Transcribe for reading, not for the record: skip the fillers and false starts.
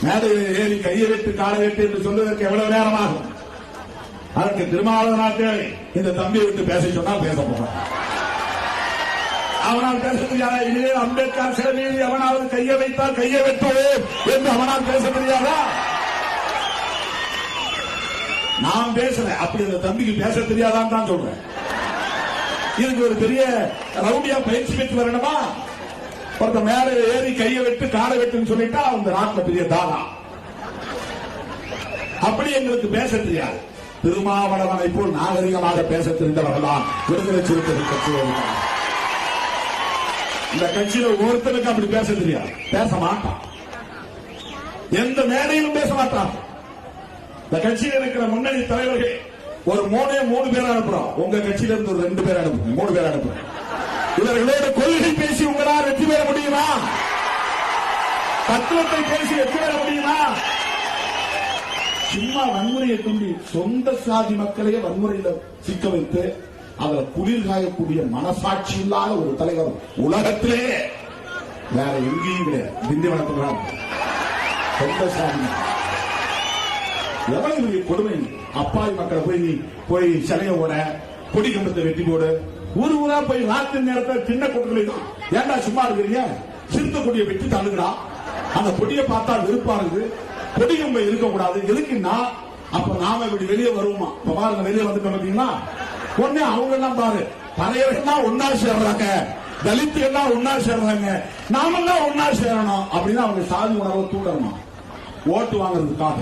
மேடையில் ஏறி கையை வெட்டு காலை வெட்டு என்று சொல்வதற்கு எவ்வளவு நேரம் ஆகும்? அதற்கு திருமாவளவன் இந்த தம்பியை விட்டு பேச சொன்னால் பேச போறான். அவனால் பேச முடியாதா? இதே அம்பேத்கர் சிலை மீது அவனாவது கையை வைத்தால் கையை வெட்டுவோம் என்று அவனால் பேச முடியாதா? நான் பேசுறேன், அப்படி அந்த தம்பிக்கு பேச தெரியாதான்னு தான் சொல்றேன். இதுக்கு ஒரு பெரிய ரவுடியா பயிற்சி பெற்று வரணுமா? ஒருத்த மேல ஏறி கையை வெட்டு காலை வெட்டுன்னு சொல்லிட்டா அந்த நாட்டில் பெரிய தானா. அப்படி எங்களுக்கு பேச தெரியாது. திருமாவளவனை போல் நாகரிகமாக பேச தெரிந்தவர்கள் தான் விடுதலை சிறுத்தைகள் கட்சியில். இந்த கட்சியில ஒருத்தருக்கு அப்படி பேச தெரியாது, பேச மாட்டான், எந்த மேடையிலும் பேச மாட்டான். இந்த கட்சியில் இருக்கிற முன்னணி தலைவர்கள் ஒரு 3 பேர் அனுப்புறோம். உங்க கட்சியில இருந்து ஒரு 2 பேர் அனுப்புங்க, 3 பேர் அனுப்புறோம். இவர்களோட கொள்கை பேசி உங்களால் வெற்றி பெற முடியுமா? தத்துவத்தை பேசி வெற்றி பெற முடியுமா? சும்மா வன்முறையை தூண்டி சொந்த சாதி மக்களையே வன்முறையில சிக்க வைத்து அதில் குளிர் காயக்கூடிய மனசாட்சி இல்லாத ஒரு தலைவர் உலகத்திலே வேற எங்கேயும் கிடையாது. திண்டிவனத்தில் சொந்த சாதி எவ்வளவு கொடுமை. அப்பாவி மக்களை போய் சிலைய ஓட, கொடி கம்பத்தை வெட்டி போடு, ஊரா போய் ராத்திரி நேரத்தில் சின்ன கூட்டத்தில் ஏண்டா சும்மா இருக்கிறீங்க? சிறுத்த கொடியை வெட்டி தள்ளுகிறா. அந்த கொடியை பார்த்தா வெறுப்பா இருக்குது. கொடி கம்பை இருக்கக்கூடாது. எதுக்குன்னா அப்ப நாம இப்படி வெளியே வருவோமா? இப்ப பாருங்க, வெளியே வந்துட்டு பாத்தீங்கன்னா ஒண்ணு அவங்க எல்லாம் பாரு, பழையவர்கள் ஒன்னா சேர்றாங்க, தலித்துகள் எல்லாம் ஒன்னா சேர்றாங்க, நாமெல்லாம் ஒன்னா சேரணும் அப்படின்னு அவங்க சாதி உணர்வை தூண்டணுமா? ஓட்டு வாங்குறதுக்காக.